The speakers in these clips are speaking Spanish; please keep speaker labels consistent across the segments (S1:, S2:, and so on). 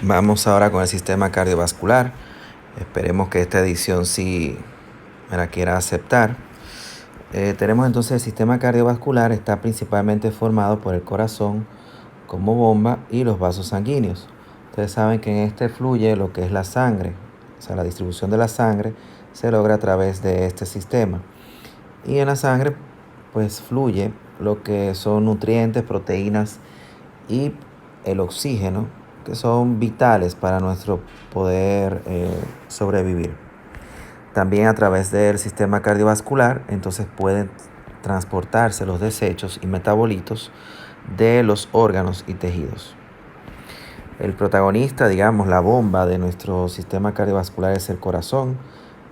S1: Vamos ahora con el sistema cardiovascular. Esperemos que esta edición sí me la quiera aceptar. Tenemos entonces el sistema cardiovascular, está principalmente formado por el corazón como bomba y los vasos sanguíneos. Ustedes saben que en este fluye lo que es la sangre, o sea, la distribución de la sangre se logra a través de este sistema. Y en la sangre pues fluye lo que son nutrientes, proteínas y el oxígeno, que son vitales para nuestro poder sobrevivir. También a través del sistema cardiovascular, entonces pueden transportarse los desechos y metabolitos de los órganos y tejidos. El protagonista, digamos, la bomba de nuestro sistema cardiovascular es el corazón.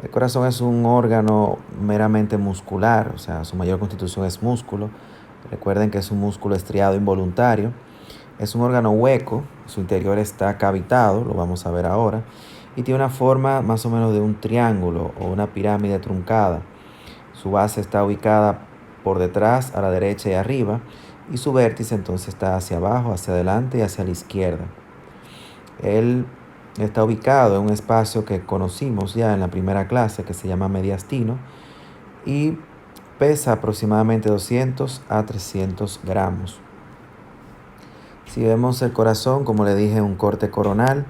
S1: El corazón es un órgano meramente muscular, o sea, su mayor constitución es músculo. Recuerden que es un músculo estriado involuntario. Es un órgano hueco, su interior está cavitado, lo vamos a ver ahora, y tiene una forma más o menos de un triángulo o una pirámide truncada. Su base está ubicada por detrás, a la derecha y arriba, y su vértice entonces está hacia abajo, hacia adelante y hacia la izquierda. Él está ubicado en un espacio que conocimos ya en la primera clase, que se llama mediastino, y pesa aproximadamente 200 a 300 gramos. Si vemos el corazón, como le dije, un corte coronal,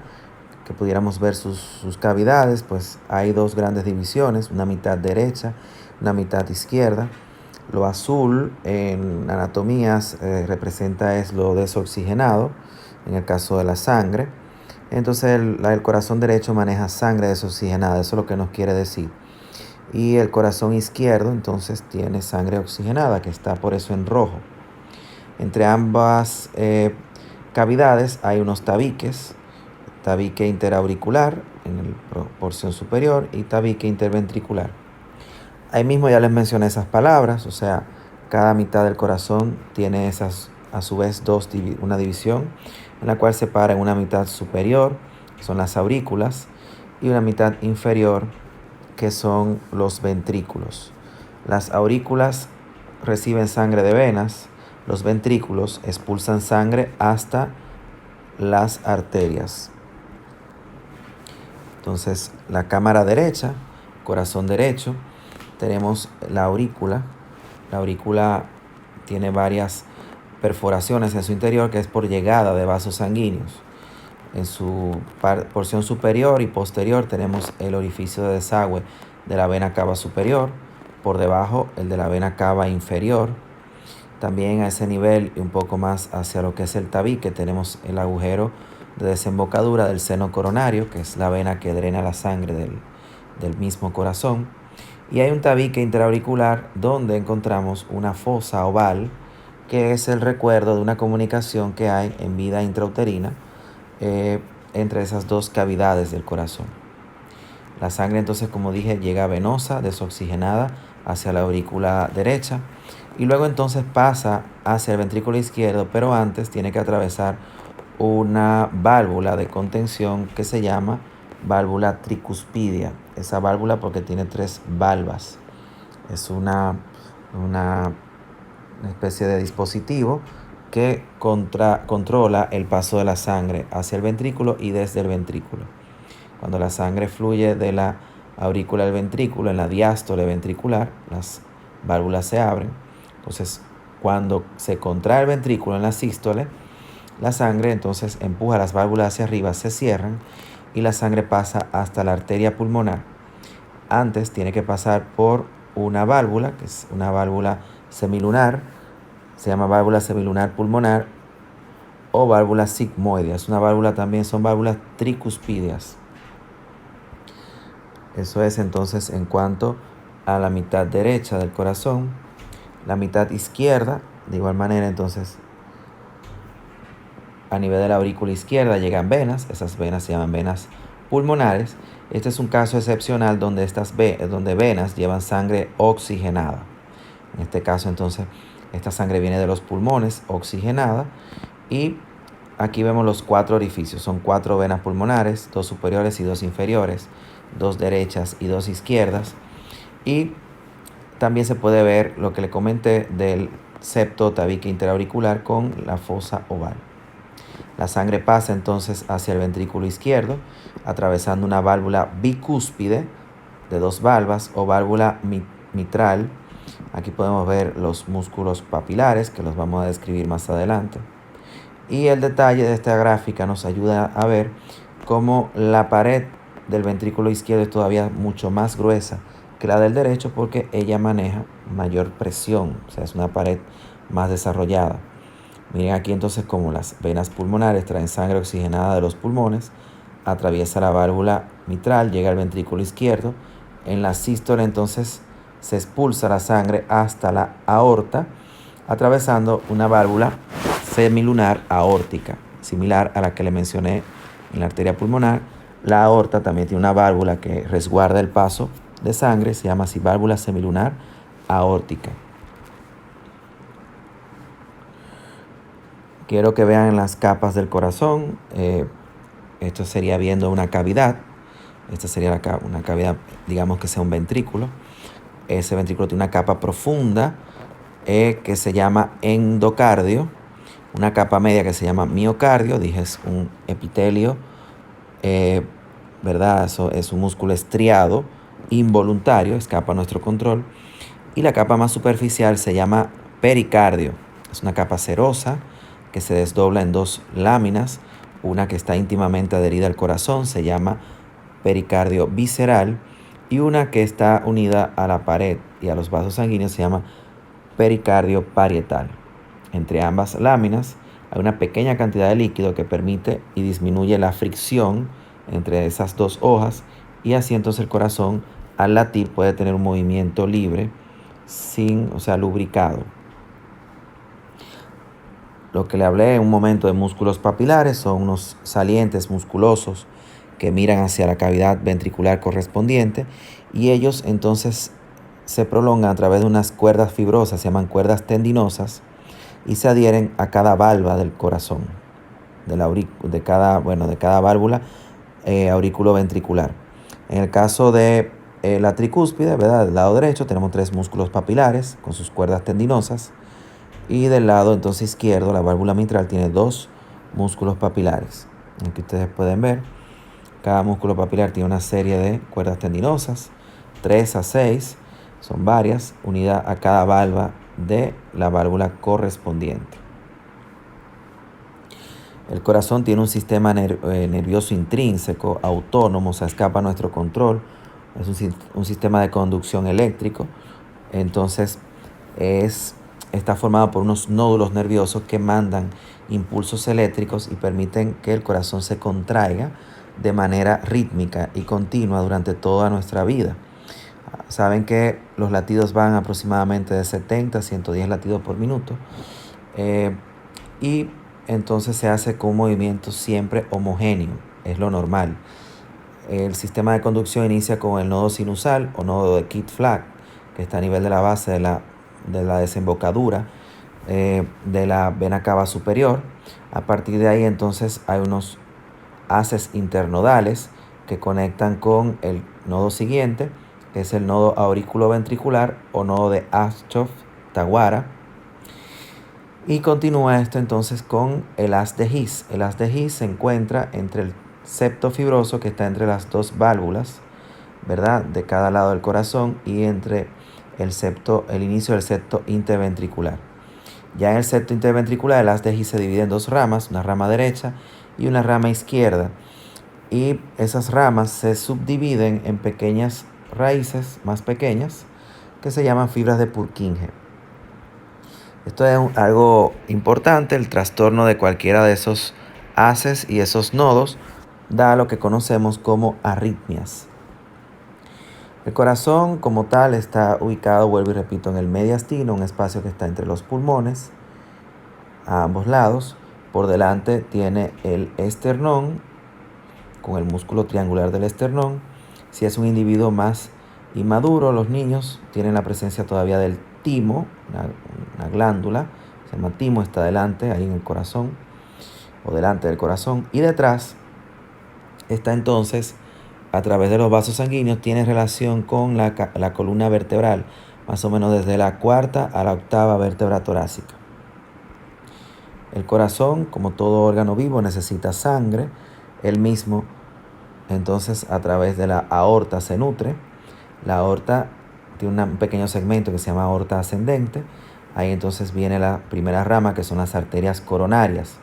S1: que pudiéramos ver sus cavidades, pues hay dos grandes divisiones, una mitad derecha, una mitad izquierda. Lo azul en anatomías representa es lo desoxigenado, en el caso de la sangre. Entonces el corazón derecho maneja sangre desoxigenada, eso es lo que nos quiere decir. Y el corazón izquierdo entonces tiene sangre oxigenada, que está por eso en rojo. Entre ambas cavidades hay unos tabiques, tabique interauricular en la porción superior y tabique interventricular. Ahí mismo ya les mencioné esas palabras, o sea, cada mitad del corazón tiene esas, a su vez, una división en la cual separa en una mitad superior, que son las aurículas, y una mitad inferior, que son los ventrículos. Las aurículas reciben sangre de venas, los ventrículos expulsan sangre hasta las arterias. Entonces, la cámara derecha, corazón derecho, tenemos la aurícula. La aurícula tiene varias perforaciones en su interior, que es por llegada de vasos sanguíneos. En su porción superior y posterior tenemos el orificio de desagüe de la vena cava superior, por debajo el de la vena cava inferior. También a ese nivel y un poco más hacia lo que es el tabique tenemos el agujero de desembocadura del seno coronario, que es la vena que drena la sangre del mismo corazón. Y hay un tabique interauricular donde encontramos una fosa oval, que es el recuerdo de una comunicación que hay en vida intrauterina entre esas dos cavidades del corazón. La sangre entonces, como dije, llega venosa, desoxigenada hacia la aurícula derecha y luego entonces pasa hacia el ventrículo izquierdo, pero antes tiene que atravesar una válvula de contención que se llama válvula tricuspidia. Esa válvula porque tiene 3 valvas. Es una especie de dispositivo que controla el paso de la sangre hacia el ventrículo y desde el ventrículo. Cuando la sangre fluye de la aurícula al ventrículo, en la diástole ventricular, las válvulas se abren. Entonces, cuando se contrae el ventrículo en la sístole, la sangre entonces empuja las válvulas hacia arriba, se cierran y la sangre pasa hasta la arteria pulmonar. Antes tiene que pasar por una válvula, que es una válvula semilunar, se llama válvula semilunar pulmonar o válvula sigmoidea. Es una válvula también, son válvulas tricuspidias. Eso es entonces en cuanto a la mitad derecha del corazón. La mitad izquierda, de igual manera, entonces, a nivel de la aurícula izquierda llegan venas. Esas venas se llaman venas pulmonares. Este es un caso excepcional donde donde venas llevan sangre oxigenada. En este caso, entonces, esta sangre viene de los pulmones oxigenada. Y aquí vemos los 4 orificios. Son 4 venas pulmonares, 2 superiores y 2 inferiores, 2 derechas y 2 izquierdas. Y también se puede ver lo que le comenté del septo tabique interauricular con la fosa oval. La sangre pasa entonces hacia el ventrículo izquierdo, atravesando una válvula bicúspide de dos valvas o válvula mitral. Aquí podemos ver los músculos papilares, que los vamos a describir más adelante. Y el detalle de esta gráfica nos ayuda a ver cómo la pared del ventrículo izquierdo es todavía mucho más gruesa que la del derecho, porque ella maneja mayor presión, o sea, es una pared más desarrollada. Miren aquí entonces cómo las venas pulmonares traen sangre oxigenada de los pulmones, atraviesa la válvula mitral, llega al ventrículo izquierdo. En la sístole entonces se expulsa la sangre hasta la aorta, atravesando una válvula semilunar aórtica, similar a la que le mencioné en la arteria pulmonar. La aorta también tiene una válvula que resguarda el paso de sangre, se llama así válvula semilunar aórtica. Quiero que vean las capas del corazón. Esto sería viendo una cavidad. Esta sería una cavidad, digamos que sea un ventrículo. Ese ventrículo tiene una capa profunda que se llama endocardio, una capa media que se llama miocardio. Dije, es un epitelio, ¿verdad? Eso es un músculo estriado, involuntario, escapa a nuestro control. Y la capa más superficial se llama pericardio. Es una capa serosa que se desdobla en dos láminas. Una que está íntimamente adherida al corazón se llama pericardio visceral, y una que está unida a la pared y a los vasos sanguíneos se llama pericardio parietal. Entre ambas láminas hay una pequeña cantidad de líquido que permite y disminuye la fricción entre esas dos hojas, y así entonces el corazón al latir puede tener un movimiento libre, lubricado. Lo que le hablé en un momento de músculos papilares son unos salientes musculosos que miran hacia la cavidad ventricular correspondiente, y ellos entonces se prolongan a través de unas cuerdas fibrosas, se llaman cuerdas tendinosas, y se adhieren a cada valva del corazón, de cada válvula auriculoventricular. En el caso de la tricúspide, ¿verdad? Del lado derecho tenemos 3 músculos papilares con sus cuerdas tendinosas, y del lado entonces izquierdo, la válvula mitral tiene 2 músculos papilares. Aquí ustedes pueden ver, cada músculo papilar tiene una serie de cuerdas tendinosas, 3 a 6, son varias, unidas a cada valva de la válvula correspondiente. El corazón tiene un sistema nervioso intrínseco, autónomo, se escapa a nuestro control. Es un sistema de conducción eléctrico. Entonces está formado por unos nódulos nerviosos que mandan impulsos eléctricos y permiten que el corazón se contraiga de manera rítmica y continua durante toda nuestra vida. Saben que los latidos van aproximadamente de 70 a 110 latidos por minuto, y entonces se hace con un movimiento siempre homogéneo, es lo normal. El sistema de conducción inicia con el nodo sinusal o nodo de Kitt-Flagg, que está a nivel de la base de la desembocadura de la vena cava superior. A partir de ahí entonces hay unos haces internodales que conectan con el nodo siguiente, que es el nodo auriculoventricular o nodo de Aschoff-Tawara. Y continúa esto entonces con el haz de His. El haz de His se encuentra entre el septo fibroso, que está entre las 2 válvulas, ¿verdad?, de cada lado del corazón, y entre el inicio del septo interventricular. Ya en el septo interventricular, el haz de His se divide en 2 ramas, una rama derecha y una rama izquierda. Y esas ramas se subdividen en pequeñas raíces más pequeñas que se llaman fibras de Purkinje. Esto es algo importante. El trastorno de cualquiera de esos haces y esos nodos da lo que conocemos como arritmias. El corazón como tal está ubicado, vuelvo y repito, en el mediastino, un espacio que está entre los pulmones a ambos lados. Por delante tiene el esternón, con el músculo triangular del esternón. Si es un individuo más inmaduro, los niños tienen la presencia todavía del timo, una glándula, se llama timo, está delante, ahí en el corazón, o delante del corazón, y detrás está entonces, a través de los vasos sanguíneos, tiene relación con la columna vertebral, más o menos desde la 4ª a la 8ª vértebra torácica. El corazón, como todo órgano vivo, necesita sangre. El mismo, entonces, a través de la aorta se nutre. La aorta tiene un pequeño segmento que se llama aorta ascendente. Ahí entonces viene la primera rama, que son las arterias coronarias.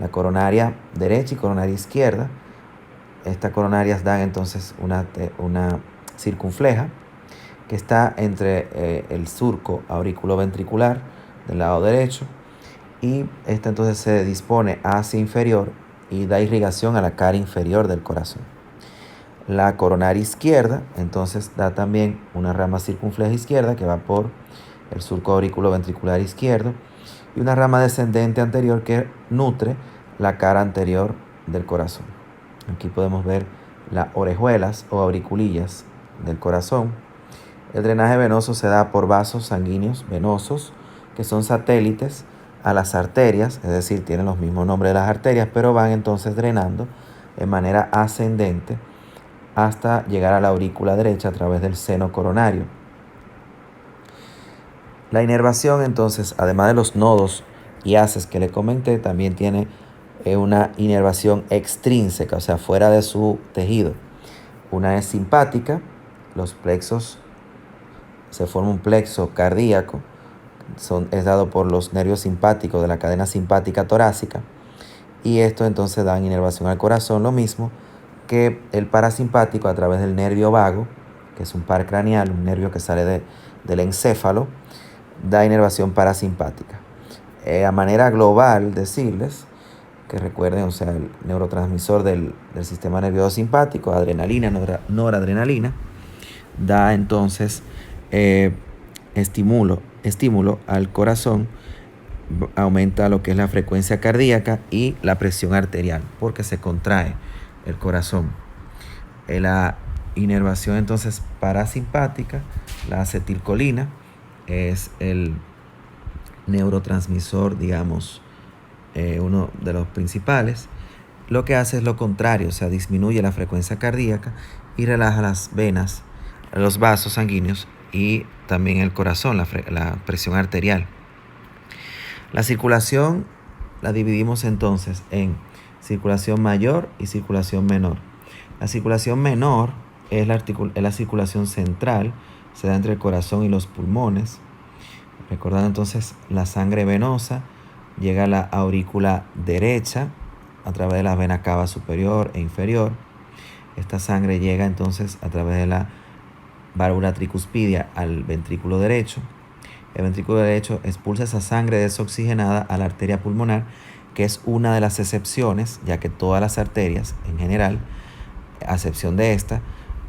S1: La coronaria derecha y coronaria izquierda. Estas coronarias dan entonces una circunfleja que está entre el surco auriculoventricular del lado derecho, y esta entonces se dispone hacia inferior y da irrigación a la cara inferior del corazón. La coronaria izquierda entonces da también una rama circunfleja izquierda que va por el surco auriculoventricular izquierdo, y una rama descendente anterior que nutre la cara anterior del corazón. Aquí podemos ver las orejuelas o auriculillas del corazón. El drenaje venoso se da por vasos sanguíneos venosos que son satélites a las arterias, es decir, tienen los mismos nombres de las arterias, pero van entonces drenando de manera ascendente hasta llegar a la aurícula derecha a través del seno coronario. La inervación entonces, además de los nodos y haces que le comenté, también tiene una inervación extrínseca, o sea, fuera de su tejido. Una es simpática, los plexos, se forma un plexo cardíaco, es dado por los nervios simpáticos de la cadena simpática torácica, y esto entonces da inervación al corazón, lo mismo que el parasimpático a través del nervio vago, que es un par craneal, un nervio que sale del encéfalo, da inervación parasimpática. A manera global, decirles que recuerden, o sea, el neurotransmisor del sistema nervioso simpático, adrenalina, noradrenalina, da entonces estímulo al corazón, aumenta lo que es la frecuencia cardíaca y la presión arterial, porque se contrae el corazón. La inervación entonces parasimpática, la acetilcolina, es el neurotransmisor, digamos, uno de los principales. Lo que hace es lo contrario, o sea, disminuye la frecuencia cardíaca y relaja las venas, los vasos sanguíneos y también el corazón, la presión arterial. La circulación la dividimos entonces en circulación mayor y circulación menor. La circulación menor es la circulación central, se da entre el corazón y los pulmones. Recordando entonces, la sangre venosa llega a la aurícula derecha a través de la vena cava superior e inferior. Esta sangre llega entonces a través de la válvula tricuspidia al ventrículo derecho. El ventrículo derecho expulsa esa sangre desoxigenada a la arteria pulmonar, que es una de las excepciones, ya que todas las arterias en general, a excepción de esta,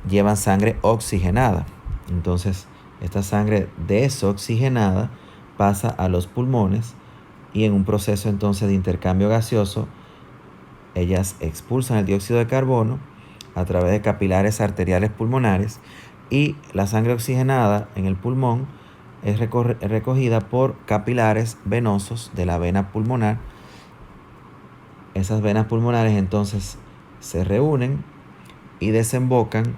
S1: llevan sangre oxigenada. Entonces, esta sangre desoxigenada pasa a los pulmones y en un proceso entonces de intercambio gaseoso, ellas expulsan el dióxido de carbono a través de capilares arteriales pulmonares, y la sangre oxigenada en el pulmón es recogida por capilares venosos de la vena pulmonar. Esas venas pulmonares entonces se reúnen y desembocan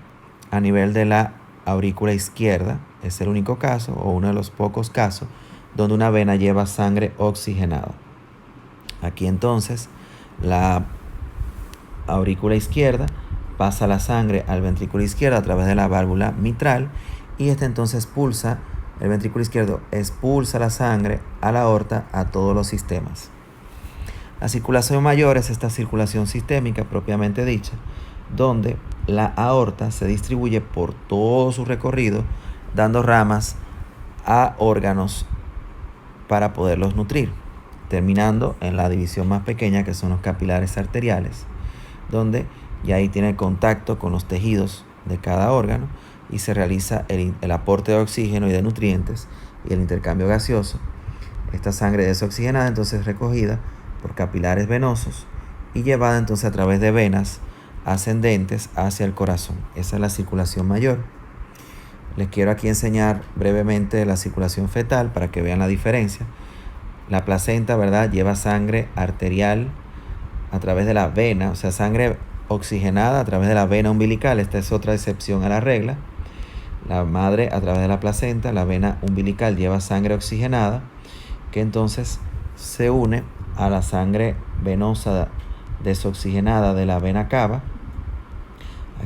S1: a nivel de la aurícula izquierda. Es el único caso, o uno de los pocos casos, donde una vena lleva sangre oxigenada. Aquí entonces la aurícula izquierda pasa la sangre al ventrículo izquierdo a través de la válvula mitral, y este entonces el ventrículo izquierdo expulsa la sangre a la aorta, a todos los sistemas. La circulación mayor es esta circulación sistémica propiamente dicha, donde la aorta se distribuye por todo su recorrido, dando ramas a órganos para poderlos nutrir, terminando en la división más pequeña, que son los capilares arteriales, donde ya ahí tiene contacto con los tejidos de cada órgano y se realiza el aporte de oxígeno y de nutrientes y el intercambio gaseoso. Esta sangre desoxigenada entonces es recogida por capilares venosos y llevada entonces a través de venas ascendentes hacia el corazón. Esa es la circulación mayor. Les quiero aquí enseñar brevemente la circulación fetal para que vean la diferencia. La placenta, ¿verdad?, lleva sangre arterial a través de la vena, o sea, sangre oxigenada a través de la vena umbilical. Esta es otra excepción a la regla. La madre, a través de la placenta, la vena umbilical lleva sangre oxigenada, que entonces se une a la sangre venosa desoxigenada de la vena cava.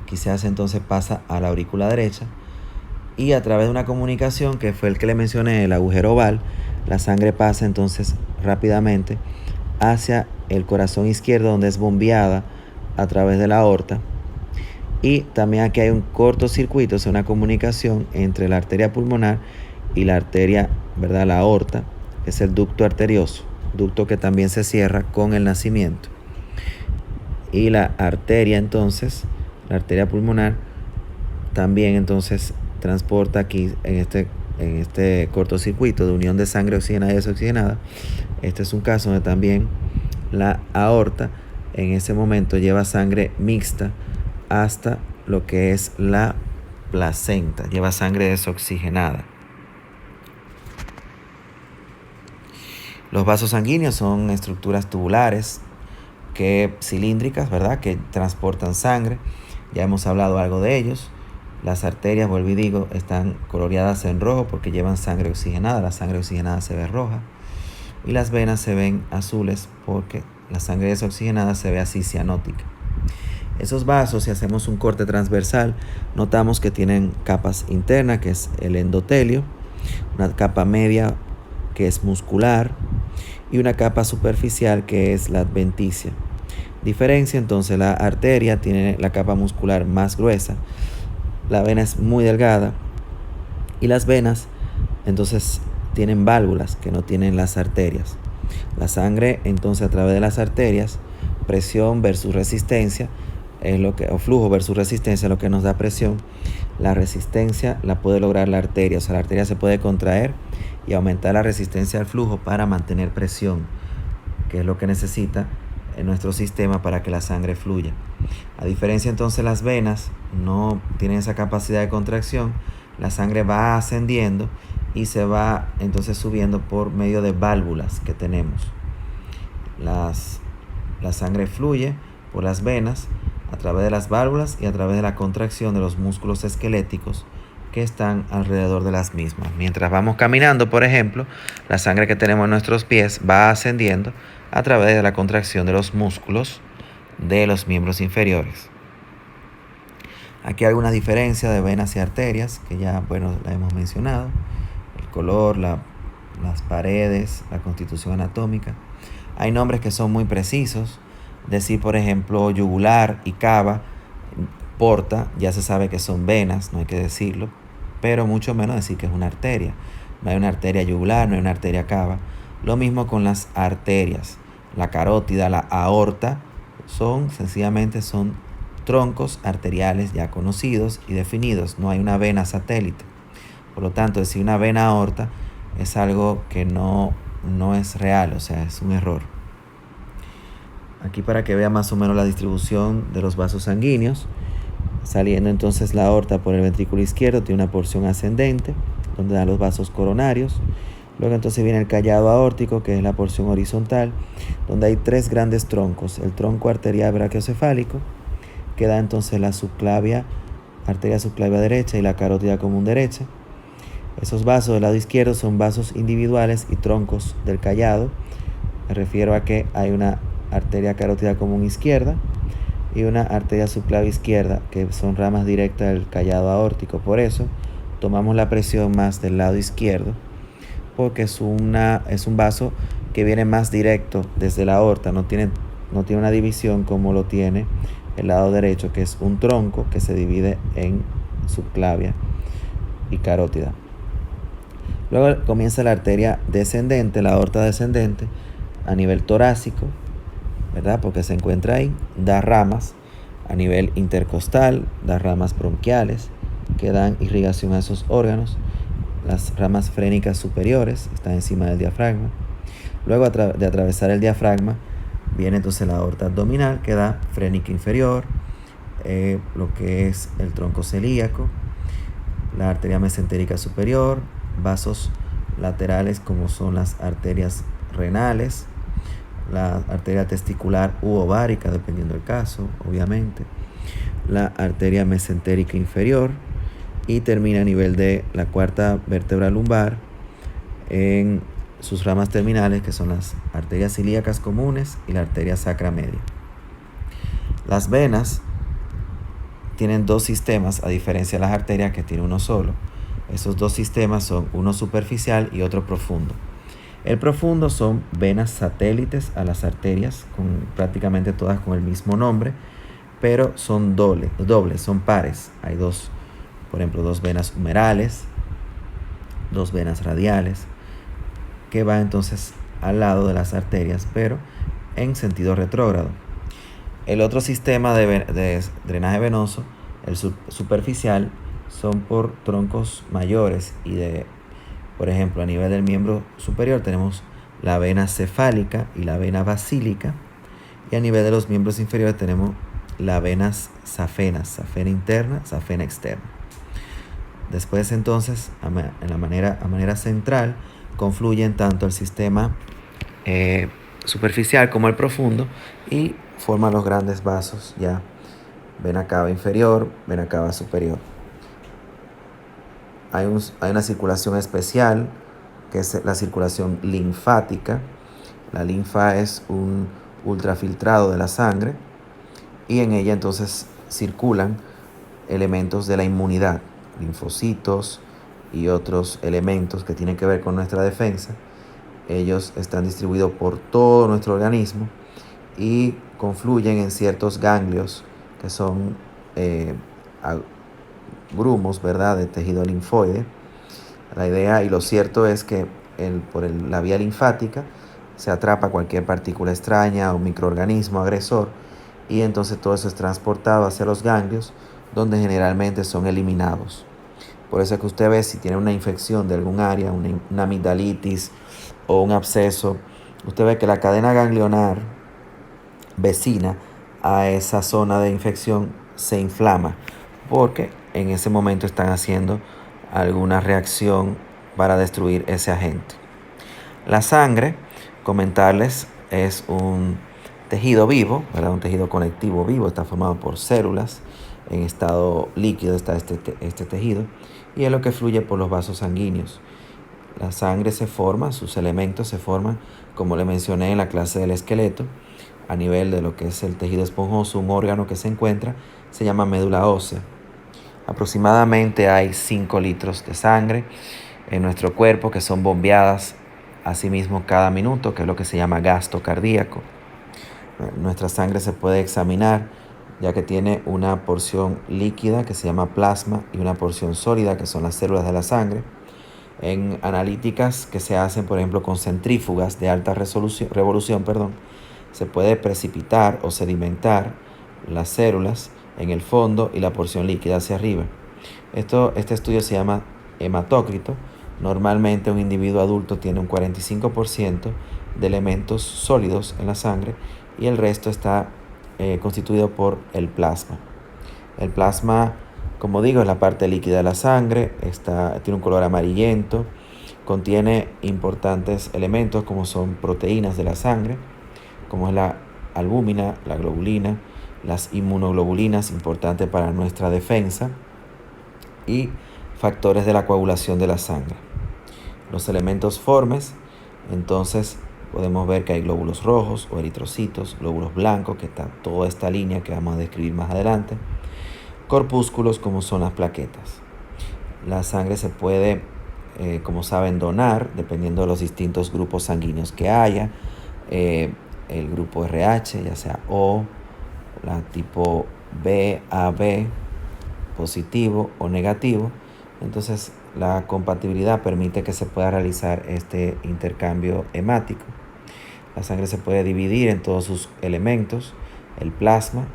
S1: Aquí se hace entonces, pasa a la aurícula derecha, y a través de una comunicación que fue el que le mencioné, el agujero oval, la sangre pasa entonces rápidamente hacia el corazón izquierdo, donde es bombeada a través de la aorta. Y también aquí hay un cortocircuito, o sea, una comunicación entre la arteria pulmonar y la arteria, ¿verdad? La aorta, es el ducto arterioso, ducto que también se cierra con el nacimiento. Y la arteria entonces, la arteria pulmonar, también entonces transporta aquí en este cortocircuito de unión de sangre oxigenada y desoxigenada. Este es un caso donde también la aorta en ese momento lleva sangre mixta hasta lo que es la placenta, lleva sangre desoxigenada. Los vasos sanguíneos son estructuras tubulares cilíndricas, ¿verdad?, que transportan sangre. Ya hemos hablado algo de ellos. Las arterias, vuelvo y digo, están coloreadas en rojo porque llevan sangre oxigenada. La sangre oxigenada se ve roja. Y las venas se ven azules porque la sangre desoxigenada se ve así cianótica. Esos vasos, si hacemos un corte transversal, notamos que tienen capas internas, que es el endotelio, una capa media, que es muscular, y una capa superficial, que es la adventicia. Diferencia entonces, la arteria tiene la capa muscular más gruesa, la vena es muy delgada, y las venas entonces tienen válvulas que no tienen las arterias. La sangre entonces a través de las arterias, presión versus resistencia, o flujo versus resistencia, es lo que nos da presión. La resistencia la puede lograr la arteria, o sea, la arteria se puede contraer y aumentar la resistencia al flujo para mantener presión, que es lo que necesita en nuestro sistema para que la sangre fluya. A diferencia entonces, las venas no tienen esa capacidad de contracción. La sangre va ascendiendo y se va entonces subiendo por medio de válvulas que tenemos. La sangre fluye por las venas a través de las válvulas y a través de la contracción de los músculos esqueléticos que están alrededor de las mismas. Mientras vamos caminando, por ejemplo, la sangre que tenemos en nuestros pies va ascendiendo a través de la contracción de los músculos de los miembros inferiores. Aquí hay algunas diferencias de venas y arterias que ya, la hemos mencionado. El color, las paredes, la constitución anatómica. Hay nombres que son muy precisos. Decir, por ejemplo, yugular y cava, porta, ya se sabe que son venas, no hay que decirlo, pero mucho menos decir que es una arteria. No hay una arteria yugular, no hay una arteria cava. Lo mismo con las arterias. La carótida, la aorta, sencillamente son troncos arteriales ya conocidos y definidos. No hay una vena satélite. Por lo tanto, decir una vena aorta es algo que no es real, o sea, es un error. Aquí, para que vea más o menos la distribución de los vasos sanguíneos, saliendo entonces la aorta por el ventrículo izquierdo, tiene una porción ascendente donde dan los vasos coronarios. Luego entonces viene el callado aórtico, que es la porción horizontal, donde hay tres grandes troncos: el tronco arterial brachiocefálico, que da entonces la arteria subclavia derecha y la carótida común derecha. Esos vasos del lado izquierdo son vasos individuales y troncos del callado. Me refiero a que hay una arteria carótida común izquierda y una arteria subclavia izquierda, que son ramas directas del callado aórtico. Por eso tomamos la presión más del lado izquierdo, porque es un vaso que viene más directo desde la aorta, no tiene una división como lo tiene el lado derecho, que es un tronco que se divide en subclavia y carótida. Luego comienza la arteria descendente, la aorta descendente, a nivel torácico, ¿verdad? Porque se encuentra ahí, da ramas a nivel intercostal, da ramas bronquiales que dan irrigación a esos órganos. Las ramas frénicas superiores están encima del diafragma. Luego de atravesar el diafragma viene entonces la aorta abdominal, que da frénica inferior, lo que es el tronco celíaco, la arteria mesentérica superior, vasos laterales como son las arterias renales, la arteria testicular u ovárica, dependiendo del caso, obviamente, la arteria mesentérica inferior, y termina a nivel de la cuarta vértebra lumbar en sus ramas terminales, que son las arterias ilíacas comunes y la arteria sacra media. Las venas tienen dos sistemas, a diferencia de las arterias que tienen uno solo. Esos dos sistemas son uno superficial y otro profundo. El profundo son venas satélites a las arterias, prácticamente todas con el mismo nombre, pero son dobles, son pares. Hay dos, por ejemplo, dos venas humerales, dos venas radiales, que van entonces al lado de las arterias, pero en sentido retrógrado. El otro sistema de drenaje venoso, el superficial, son por troncos mayores y por ejemplo, a nivel del miembro superior tenemos la vena cefálica y la vena basílica, y a nivel de los miembros inferiores tenemos las venas safenas, safena interna, safena externa. Después entonces, a manera central, confluyen tanto el sistema superficial como el profundo y forman los grandes vasos ya, vena cava inferior, vena cava superior. Hay una circulación especial, que es la circulación linfática. La linfa es un ultrafiltrado de la sangre y en ella entonces circulan elementos de la inmunidad, linfocitos y otros elementos que tienen que ver con nuestra defensa. Ellos están distribuidos por todo nuestro organismo y confluyen en ciertos ganglios que son grumos, ¿verdad?, de tejido linfoide. La idea y lo cierto es que por la vía linfática se atrapa cualquier partícula extraña o microorganismo agresor, y entonces todo eso es transportado hacia los ganglios, donde generalmente son eliminados. Por eso es que usted ve, si tiene una infección de algún área, una amigdalitis o un absceso, usted ve que la cadena ganglionar vecina a esa zona de infección se inflama, porque en ese momento están haciendo alguna reacción para destruir ese agente. La sangre, comentarles, es un tejido vivo, ¿verdad? Un tejido conectivo vivo, está formado por células. En estado líquido está este tejido, y es lo que fluye por los vasos sanguíneos. La sangre se forma, sus elementos se forman, como le mencioné en la clase del esqueleto, a nivel de lo que es el tejido esponjoso. Un órgano que se encuentra se llama médula ósea. Aproximadamente hay 5 litros de sangre en nuestro cuerpo que son bombeadas a sí mismo cada minuto, que es lo que se llama gasto cardíaco. Nuestra sangre se puede examinar, ya que tiene una porción líquida que se llama plasma y una porción sólida que son las células de la sangre. En analíticas que se hacen, por ejemplo, con centrífugas de alta revolución, se puede precipitar o sedimentar las células en el fondo y la porción líquida hacia arriba. Este estudio se llama hematócrito. Normalmente un individuo adulto tiene un 45% de elementos sólidos en la sangre y el resto está constituido por el plasma. El plasma, como digo, es la parte líquida de la sangre, tiene un color amarillento, contiene importantes elementos como son proteínas de la sangre, como es la albúmina, la globulina, las inmunoglobulinas, importantes para nuestra defensa, y factores de la coagulación de la sangre. Los elementos formes, entonces podemos ver que hay glóbulos rojos o eritrocitos, glóbulos blancos, que está toda esta línea que vamos a describir más adelante, corpúsculos como son las plaquetas. La sangre se puede, como saben, donar dependiendo de los distintos grupos sanguíneos que haya. El grupo RH, ya sea O, la tipo B, AB, positivo o negativo. Entonces la compatibilidad permite que se pueda realizar este intercambio hemático. La sangre se puede dividir en todos sus elementos. El plasma,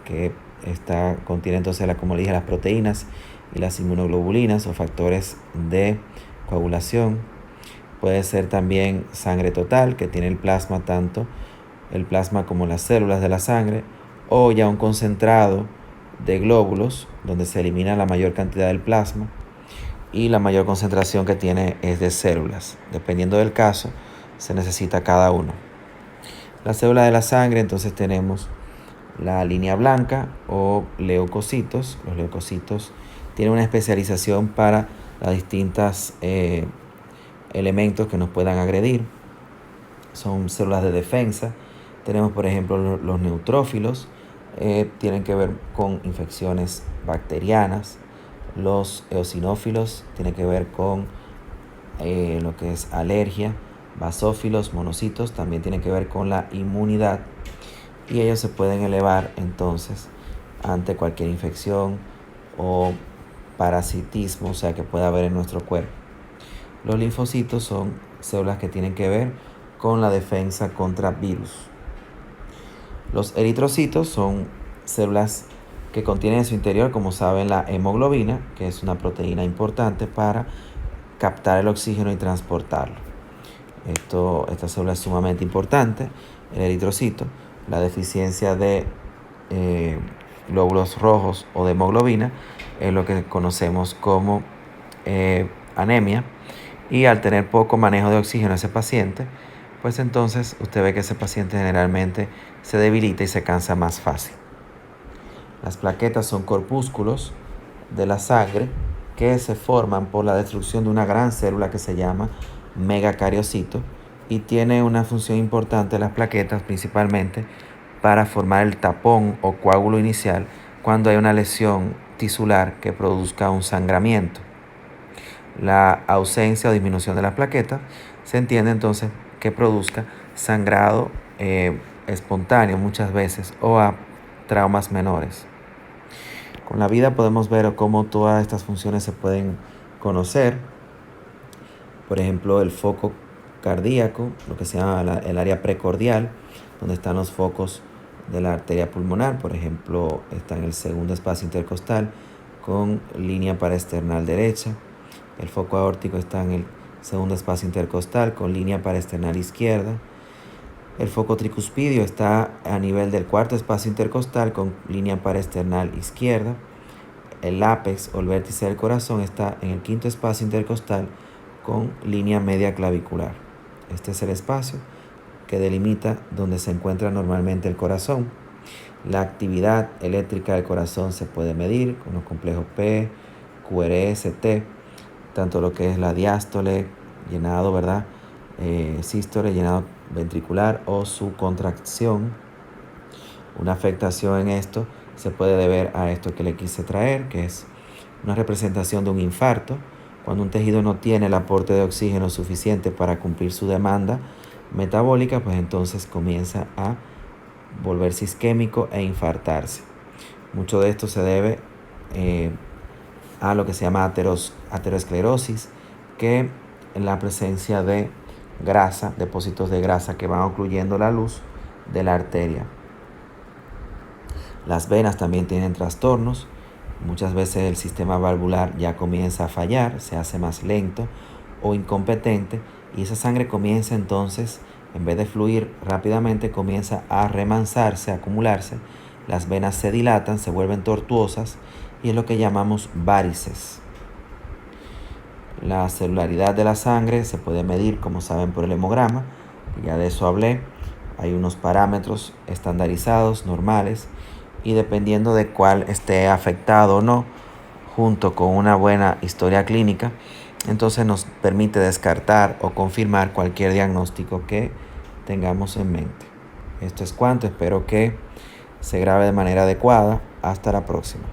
S1: que contiene entonces, como dije, las proteínas y las inmunoglobulinas o factores de coagulación. Puede ser también sangre total, que tiene el plasma, tanto el plasma como las células de la sangre, o ya un concentrado de glóbulos donde se elimina la mayor cantidad del plasma y la mayor concentración que tiene es de células. Dependiendo del caso, se necesita cada uno. La célula de la sangre, entonces tenemos la línea blanca o leucocitos. Los leucocitos tienen una especialización para las distintas elementos que nos puedan agredir. Son células de defensa. Tenemos, por ejemplo, los neutrófilos, tienen que ver con infecciones bacterianas. Los eosinófilos tienen que ver con lo que es alergia. Basófilos, monocitos, también tienen que ver con la inmunidad. Y ellos se pueden elevar entonces ante cualquier infección o parasitismo, o sea, que pueda haber en nuestro cuerpo. Los linfocitos son células que tienen que ver con la defensa contra virus. Los eritrocitos son células que contienen en su interior, como saben, la hemoglobina, que es una proteína importante para captar el oxígeno y transportarlo. Esta célula es sumamente importante, el eritrocito. La deficiencia de glóbulos rojos o de hemoglobina es lo que conocemos como anemia. Y al tener poco manejo de oxígeno ese paciente, pues entonces usted ve que ese paciente generalmente se debilita y se cansa más fácil. Las plaquetas son corpúsculos de la sangre que se forman por la destrucción de una gran célula que se llama megacariocito, y tiene una función importante las plaquetas principalmente para formar el tapón o coágulo inicial cuando hay una lesión tisular que produzca un sangramiento. La ausencia o disminución de las plaquetas se entiende entonces que produzca sangrado espontáneo muchas veces o a traumas menores. Con la vida podemos ver cómo todas estas funciones se pueden conocer. Por ejemplo, el foco cardíaco, lo que se llama el área precordial, donde están los focos de la arteria pulmonar. Por ejemplo, está en el segundo espacio intercostal con línea paraesternal derecha. El foco aórtico está en el segundo espacio intercostal con línea paraesternal izquierda. El foco tricuspidio está a nivel del cuarto espacio intercostal con línea paraesternal izquierda. El ápex o el vértice del corazón está en el quinto espacio intercostal con línea media clavicular. Este es el espacio que delimita donde se encuentra normalmente el corazón. La actividad eléctrica del corazón se puede medir con los complejos P, QRS, T, tanto lo que es la diástole, llenado, ¿verdad? Sístole, llenado ventricular, o su contracción. Una afectación en esto se puede deber a esto que le quise traer, que es una representación de un infarto. Cuando un tejido no tiene el aporte de oxígeno suficiente para cumplir su demanda metabólica, pues entonces comienza a volverse isquémico e infartarse. Mucho de esto se debe a lo que se llama aterosclerosis, que es la presencia de grasa, depósitos de grasa que van ocluyendo la luz de la arteria. Las venas también tienen trastornos. Muchas veces el sistema valvular ya comienza a fallar, se hace más lento o incompetente, y esa sangre comienza entonces, en vez de fluir rápidamente, comienza a remansarse, a acumularse. Las venas se dilatan, se vuelven tortuosas, y es lo que llamamos varices. La celularidad de la sangre se puede medir, como saben, por el hemograma. Ya de eso hablé. Hay unos parámetros estandarizados, normales, y dependiendo de cuál esté afectado o no, junto con una buena historia clínica, entonces nos permite descartar o confirmar cualquier diagnóstico que tengamos en mente. Esto es cuanto, espero que se grabe de manera adecuada. Hasta la próxima.